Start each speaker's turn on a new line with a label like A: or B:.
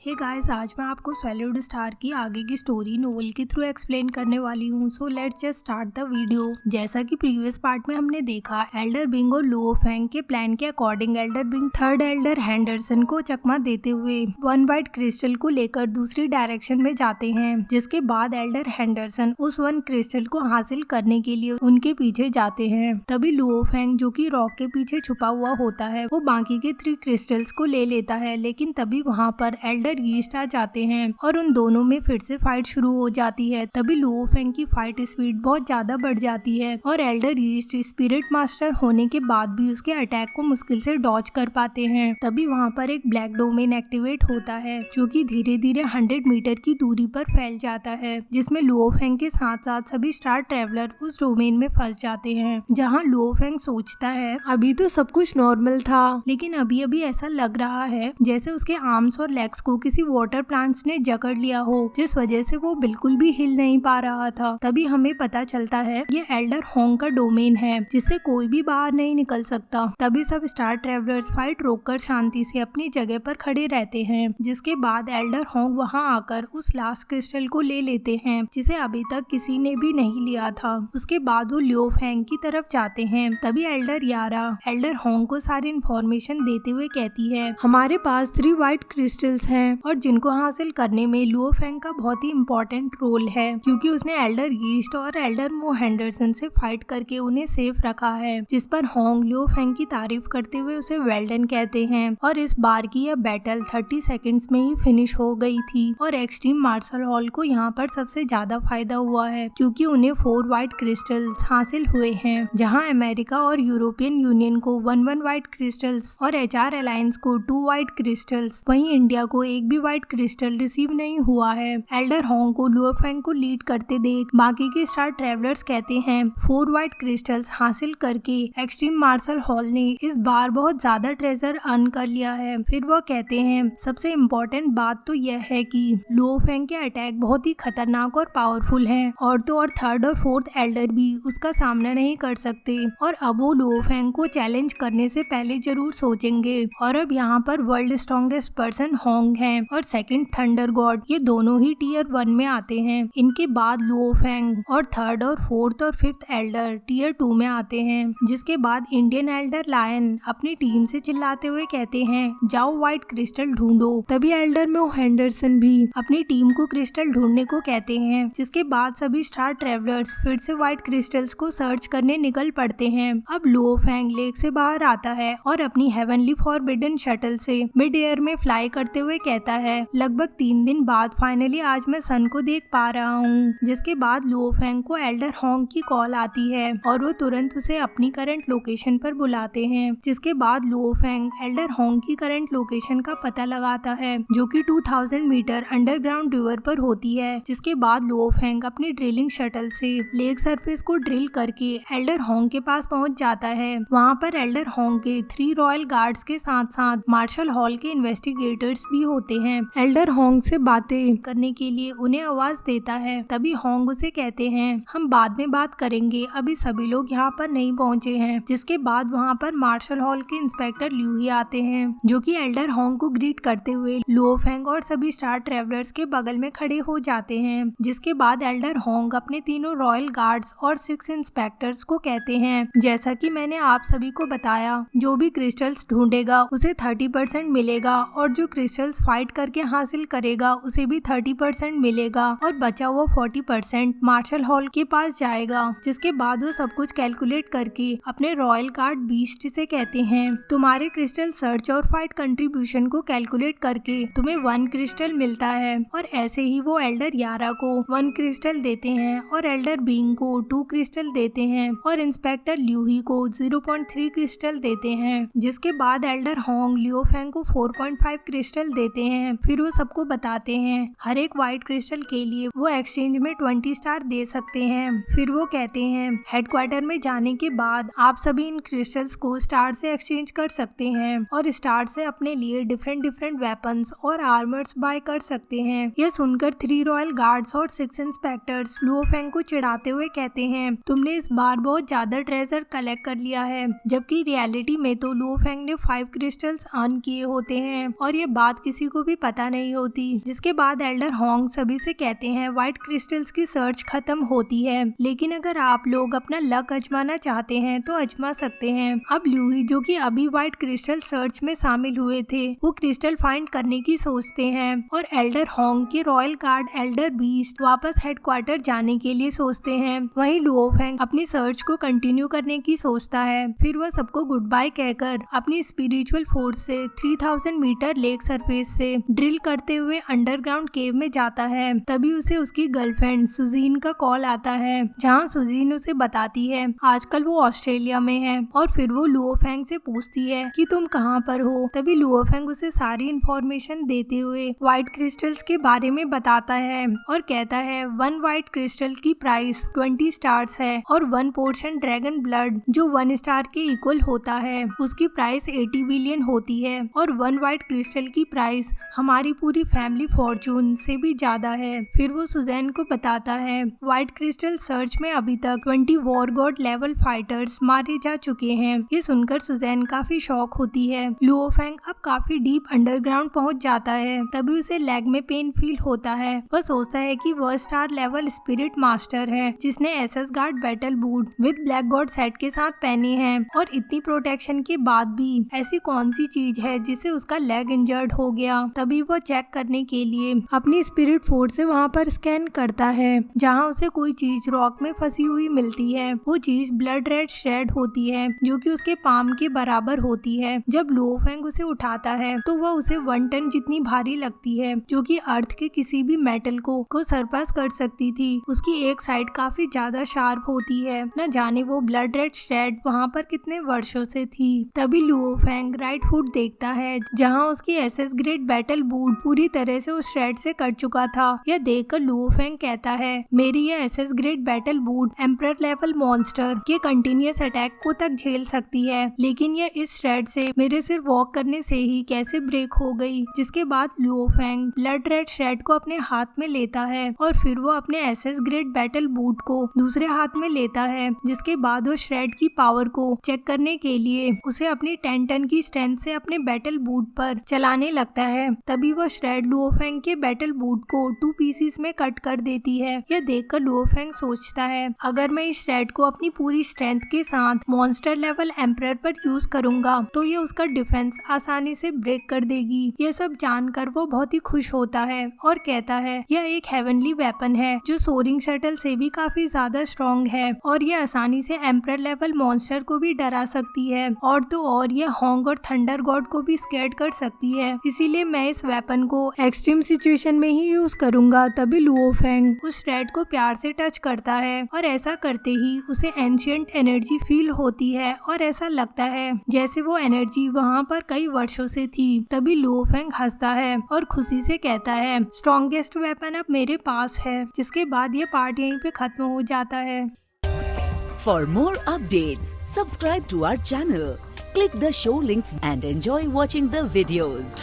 A: Hey guys, आज मैं आपको सॉलिड स्टार की आगे की स्टोरी नोवेल के थ्रू एक्सप्लेन करने वाली हूँ। So let's just start the video. जैसा कि प्रीवियस पार्ट में हमने देखा, एल्डर बिंग और लुओ फेंग के प्लान के according elder Bing third elder Henderson को चकमा देते हुए वन वाइट क्रिस्टल को लेकर दूसरी डायरेक्शन में जाते हैं, जिसके बाद एल्डर हेंडरसन उस वन क्रिस्टल को हासिल करने के लिए उनके पीछे जाते हैं। तभी लुओ फेंग, जो कि रॉक के पीछे छुपा हुआ होता है, वो बाकी के 3 क्रिस्टल्स को ले लेता है। लेकिन तभी वहाँ पर एल्डर ईस्ट आ जाते हैं और उन दोनों में फिर से फाइट शुरू हो जाती है। तभी लुओ फेंग की फाइट स्पीड बहुत ज्यादा बढ़ जाती है और एल्डर ईस्ट स्पिरिट मास्टर होने के बाद भी उसके अटैक को मुश्किल से डॉज कर पाते हैं। तभी वहाँ पर एक ब्लैक डोमेन एक्टिवेट होता है, जो कि धीरे धीरे 100 मीटर की दूरी पर फैल जाता है, जिसमें लुओ फेंग के साथ साथ सभी स्टार ट्रेवलर उस डोमेन में फंस जाते हैं। जहाँ लुओ फेंग सोचता है अभी तो सब कुछ नॉर्मल था, लेकिन अभी अभी ऐसा लग रहा है जैसे उसके आर्म्स और लेग्स को किसी वाटर प्लांट्स ने जकड़ लिया हो, जिस वजह से वो बिल्कुल भी हिल नहीं पा रहा था। तभी हमें पता चलता है ये एल्डर होंग का डोमेन है, जिससे कोई भी बाहर नहीं निकल सकता। तभी सब स्टार ट्रेवलर्स फाइट रोककर शांति से अपनी जगह पर खड़े रहते हैं, जिसके बाद एल्डर होंग वहां आकर उस लास्ट क्रिस्टल को ले लेते हैं, जिसे अभी तक किसी ने भी नहीं लिया था। उसके बाद वो लुओ फेंग की तरफ जाते हैं। तभी एल्डर यारा एल्डर होंग को सारी इंफॉर्मेशन देते हुए कहती है, हमारे पास 3 व्हाइट क्रिस्टल्स हैं और जिनको हासिल करने में लुओ फेंग का बहुत ही इम्पोर्टेंट रोल है, क्योंकि उसने एल्डर ईस्ट और एल्डर मो हेंडरसन से फाइट करके उन्हें सेफ रखा है। जिस पर होंग लुओ फेंग की तारीफ करते हुए उसे वेल डन कहते हैं। और इस बार की यह बैटल 30 सेकेंड्स में ही फिनिश हो गई थी और एक्सट्रीम मार्शल हॉल को यहाँ पर सबसे ज्यादा फायदा हुआ है, क्योंकि उन्हें 4 व्हाइट क्रिस्टल्स हासिल हुए हैं, जहाँ अमेरिका और यूरोपियन यूनियन को 1 व्हाइट क्रिस्टल्स और HR अलायंस को 2 व्हाइट क्रिस्टल्स, वहीं इंडिया को एक भी व्हाइट क्रिस्टल रिसीव नहीं हुआ है। एल्डर होंग को लुओ फेंग को लीड करते देख बाकी के स्टार ट्रेवलर्स कहते हैं 4 व्हाइट क्रिस्टल्स हासिल करके एक्सट्रीम मार्शल हॉल ने इस बार बहुत ज्यादा ट्रेजर अर्न कर लिया है। फिर वो कहते हैं सबसे इम्पोर्टेंट बात तो यह है कि लुओ फेंग के अटैक बहुत ही खतरनाक और पावरफुल हैं, और तो और 3rd और 4th एल्डर भी उसका सामना नहीं कर सकते, और अब वो लुओ फेंग को चैलेंज करने से पहले जरूर सोचेंगे। और अब यहाँ पर वर्ल्ड स्ट्रॉन्गेस्ट पर्सन होंग है और सेकंड थंडर गॉड, ये दोनों ही टियर 1 में आते हैं। इनके बाद लुओ फेंग और 3rd और 4th और 5th एल्डर टियर 2 में आते हैं। जिसके बाद इंडियन एल्डर लायन अपनी टीम से चिल्लाते हुए कहते हैं जाओ व्हाइट क्रिस्टल ढूंढो। तभी एल्डर में हेंडरसन भी अपनी टीम को क्रिस्टल ढूंढने को कहते हैं। जिसके बाद सभी स्टार ट्रेवलर्स फिर से व्हाइट क्रिस्टल्स को सर्च करने निकल पड़ते हैं। अब लुओ फेंग लेक से बाहर आता है और अपनी हेवनली फॉरबिडन शटल से मिड एयर में फ्लाई करते हुए कहता है लगभग 3 दिन बाद फाइनली आज मैं सन को देख पा रहा हूँ। जिसके बाद लुओ फेंग को एल्डर होंग की कॉल आती है और वो तुरंत उसे अपनी करंट लोकेशन पर बुलाते हैं। जिसके बाद लुओ फेंग एल्डर होंग की करंट लोकेशन का पता लगाता है, जो कि 2000 मीटर अंडरग्राउंड रिवर पर होती है। जिसके बाद लुओ फेंग अपनी ड्रिलिंग शटल से लेक सरफेस को ड्रिल करके एल्डर होंग के पास पहुंच जाता है। वहाँ पर एल्डर होंग के 3 रॉयल गार्ड्स के साथ साथ मार्शल हॉल के इन्वेस्टिगेटर्स भी होते हैं। एल्डर होंग से बातें करने के लिए उन्हें आवाज देता है। तभी होंग उसे कहते हैं हम बाद में बात करेंगे, अभी सभी लोग यहाँ पर नहीं पहुँचे हैं। जिसके बाद वहाँ पर मार्शल हॉल के इंस्पेक्टर ल्यूही आते हैं, जो कि एल्डर होंग को ग्रीट करते हुए लुओ फेंग और सभी स्टार ट्रेवलर्स के बगल में खड़े हो जाते हैं। जिसके बाद एल्डर होंग अपने 3 रॉयल गार्ड्स और 6 इंस्पेक्टर्स को कहते हैं जैसा कि मैंने आप सभी को बताया, जो भी क्रिस्टल्स ढूंढेगा उसे 30% मिलेगा, और जो क्रिस्टल्स फाइट करके हासिल करेगा उसे भी 30% मिलेगा, और बचा हुआ 40% मार्शल हॉल के पास जाएगा। जिसके बाद वो सब कुछ कैलकुलेट करके अपने रॉयल गार्ड बीस्ट से कहते हैं तुम्हारे क्रिस्टल सर्च और फाइट कंट्रीब्यूशन को कैलकुलेट करके तुम्हें 1 क्रिस्टल मिलता है। और ऐसे ही वो एल्डर यारा को 1 क्रिस्टल देते हैं और एल्डर बिंग को 2 क्रिस्टल देते हैं और इंस्पेक्टर ल्यूही को 0.3 क्रिस्टल देते हैं। जिसके बाद एल्डर होंग लुओ फेंग को 4.5 क्रिस्टल देते हैं। फिर वो सबको बताते हैं हर एक व्हाइट क्रिस्टल के लिए वो एक्सचेंज में 20 स्टार दे सकते हैं। फिर वो कहते हैं हेडक्वार्टर में जाने के बाद आप सभी इन क्रिस्टल्स को स्टार से एक्सचेंज कर सकते हैं और स्टार से अपने लिए डिफरेंट वेपन्स और आर्मर्स बाय कर सकते हैं। यह सुनकर 3 रॉयल गार्ड्स और 6 इंस्पेक्टर्स लुओ फेंग को चिढ़ाते हुए कहते हैं तुमने इस बार बहुत ज्यादा ट्रेजर कलेक्ट कर लिया है, जबकि रियलिटी में तो लुओ फेंग ने 5 क्रिस्टल्स अर्न किए होते हैं और ये बात किसी को भी पता नहीं होती। जिसके बाद एल्डर होंग सभी से कहते हैं व्हाइट क्रिस्टल्स की सर्च खत्म होती है, लेकिन अगर आप लोग अपना लक आजमाना चाहते हैं तो आजमा सकते हैं। अब ल्यूई जो कि अभी व्हाइट क्रिस्टल सर्च में शामिल हुए थे, वो क्रिस्टल फाइंड करने की सोचते हैं और एल्डर होंग के रॉयल गार्ड एल्डर बीस्ट वापस हेडक्वार्टर जाने के लिए सोचते हैं। वहीं लुओ फेंग अपनी सर्च को कंटिन्यू करने की सोचता है। फिर वह सबको गुड बाय कहकर अपनी स्पिरिचुअल फोर्स से 3000 मीटर लेक सरफेस से ड्रिल करते हुए अंडरग्राउंड केव में जाता है। तभी उसे उसकी गर्लफ्रेंड सुजीन का कॉल आता है, जहां सुजीन उसे बताती है आजकल वो ऑस्ट्रेलिया में है और फिर वो लुओ फेंग से पूछती है कि तुम कहां पर हो। तभी लुओ फेंग उसे सारी इंफॉर्मेशन देते हुए व्हाइट क्रिस्टल्स के बारे में बताता है और कहता है 1 व्हाइट क्रिस्टल की प्राइस 20 स्टार्स है और 1 पोर्शन ड्रैगन ब्लड जो 1 स्टार के इक्वल होता है उसकी प्राइस 80 बिलियन होती है और 1 व्हाइट क्रिस्टल की प्राइस हमारी पूरी फैमिली फॉर्चून से भी ज्यादा है। फिर वो सुजैन को बताता है व्हाइट क्रिस्टल सर्च में अभी तक 20 वॉर गॉड लेवल फाइटर्स मारे जा चुके हैं। ये सुनकर सुजैन काफी शॉक होती है। लुओ फेंग अब काफी डीप अंडरग्राउंड पहुंच जाता है। तभी उसे लेग में पेन फील होता है। वह सोचता है कि वह स्टार लेवल स्पिरिट मास्टर है जिसने SS guard battle boot with black God set के साथ पहने हैं और इतनी प्रोटेक्शन के बाद भी ऐसी कौन सी चीज है जिससे उसका लेग इंजर्ड हो गया। तभी वह चेक करने के लिए अपनी स्पिरिट फोर्स से वहाँ पर स्कैन करता है, जहाँ उसे कोई चीज रॉक में फंसी हुई मिलती है। वो चीज ब्लड रेड श्रेड होती है जो कि उसके पाम के बराबर होती है। जब लुओ फेंग उसे उठाता है तो वह उसे 1 टन जितनी भारी लगती है, जो कि अर्थ के किसी भी मेटल को सरपास कर सकती थी। उसकी एक साइड काफी ज्यादा शार्प होती है। न जाने वो ब्लड रेड श्रेड वहाँ पर कितने वर्षों से थी। तभी लुओ फेंग राइट फुट देखता है, जहाँ उसकी एसएस ग्रेड बैटल बूट पूरी तरह से उस श्रेड से कट चुका था। यह देखकर लुओ फेंग कहता है मेरी यह SS grade battle boot emperor level monster के कंटिन्यूअस अटैक को तक झेल सकती है, लेकिन यह इस श्रेड से मेरे सिर्फ वॉक करने से ही कैसे ब्रेक हो गई। जिसके बाद Luo Feng blood red shred को अपने हाथ में लेता है और फिर वो अपने एसएस ग्रेड बैटल बूट को दूसरे हाथ में लेता है। जिसके बाद वो श्रेड की पावर को चेक करने के लिए उसे अपनी 10 टन की स्ट्रेंथ से अपने बैटल बूट पर चलाने लगता है। तभी वो श्रेड लुओ फेंग के बैटल बूट को 2 पीसेस में कट कर देती है। यह देखकर लुओ फेंग सोचता है अगर मैं इस श्रेड को अपनी पूरी स्ट्रेंथ के साथ मॉन्स्टर लेवल एम्परर पर यूज करूंगा तो ये उसका डिफेंस आसानी से ब्रेक कर देगी। यह सब जानकर वो बहुत ही खुश होता है और कहता है यह एक हेवनली वेपन है जो सोरिंग शटल से भी काफी ज्यादा स्ट्रॉन्ग है और यह आसानी से एम्परर लेवल मॉन्स्टर को भी डरा सकती है और तो और यह होंग और थंडर गॉड को भी स्कैर्ड कर सकती है। इसीलिए मैं इस वेपन को एक्सट्रीम सिचुएशन में ही यूज करूंगा। तभी लुओ फेंग उस श्रेड को प्यार से टच करता है और ऐसा करते ही उसे एंशिएंट एनर्जी फील होती है और ऐसा लगता है जैसे वो एनर्जी वहाँ पर कई वर्षों से थी। तभी लुओ फेंग हंसता है और खुशी से कहता है स्ट्रॉन्गेस्ट वेपन अब मेरे पास है। जिसके बाद ये पार्ट यहीं पे खत्म हो जाता है।
B: For more updates, subscribe to our channel, click the show links and enjoy watching the videos.